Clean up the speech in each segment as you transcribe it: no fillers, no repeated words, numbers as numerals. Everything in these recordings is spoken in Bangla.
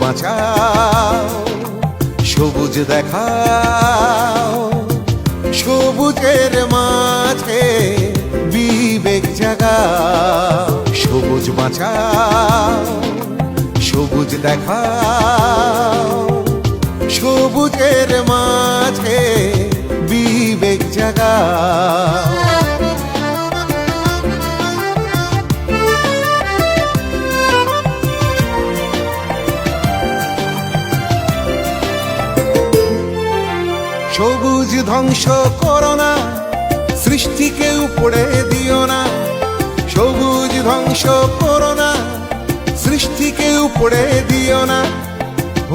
বাঁচাও, সবুজ দেখাও, সবুজের মাঝে বিবেক জাগাও। সবুজ বাঁচাও, সবুজ দেখাও, সবুজের মাঝে বিবেক জাগাও। সবুজ ধ্বংস করো না, সৃষ্টিকে উপড়ে দিও না। সবুজ ধ্বংস করো না, সৃষ্টিকে উপড়ে দিও না।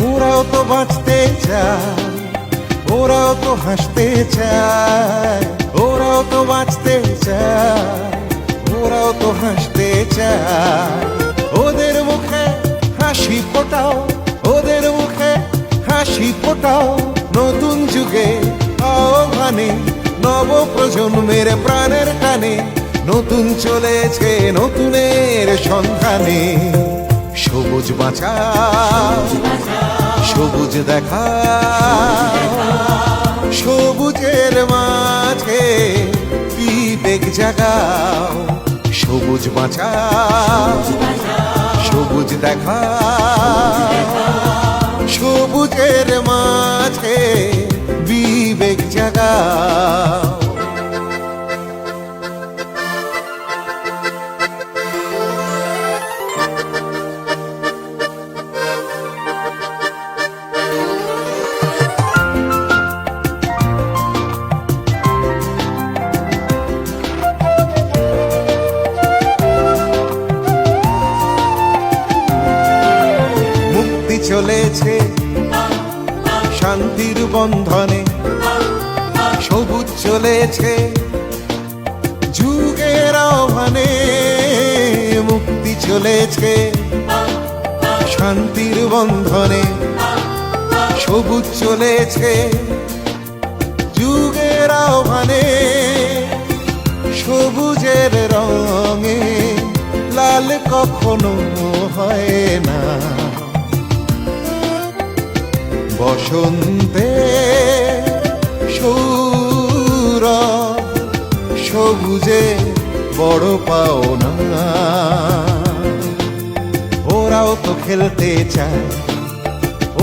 ওরাও তো বাঁচতে চায়, ওরাও তো হাসতে চায়, ওরাও তো বাঁচতে চায়, ওরাও তো হাসতে চায়। ওদের মুখে হাসি ফোটাও, ওদের মুখে হাসি ফোটাও। নতুন যুগে আহ্বানে, নব প্রজন্মের প্রাণের টানে, নতুন চলেছে নতুনের সন্ধানে। সবুজ বাঁচাও, সবুজ দেখাও, সবুজের মাঝে বিবেক জাগাও। সবুজ বাঁচাও, সবুজ দেখাও, সবুজের মাঝে বিবেক জাগাও। মুক্তি চলেছে শান্তির বন্ধনে, সবুজ চলেছে যুগের আহ্বানে। মুক্তি চলেছে শান্তির বন্ধনে, সবুজ চলেছে যুগের আহ্বানে। সবুজের রঙে লাল কখনো হয় না। বসন্তে সৌর সবুজে বড় পাওনা। ওরাও তো খেলতে চায়,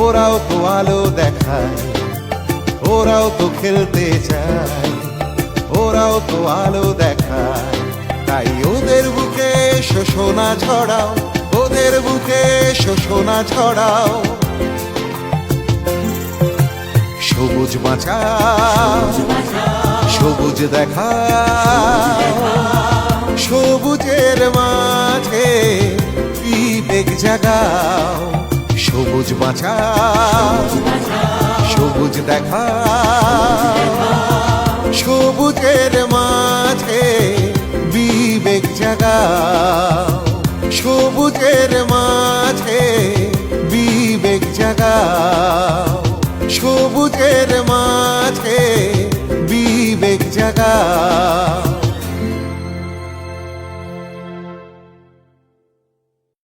ওরাও তো আলো দেখায়, ওরাও তো খেলতে চায়, ওরাও তো আলো দেখায়। তাই ওদের বুকে শোষণা ছড়াও, ওদের বুকে শোষণা ছড়াও। সবুজ বাঁচাও, সবুজ দেখাও, সবুজের মাঝে বিবেক জাগাও। সবুজ বাঁচাও, সবুজ দেখাও, সবুজের মাঝে বিবেক জাগাও। সবুজের মাঝে বিবেক জাগাও। সবুজের মাঝে বিবেক জাগাও।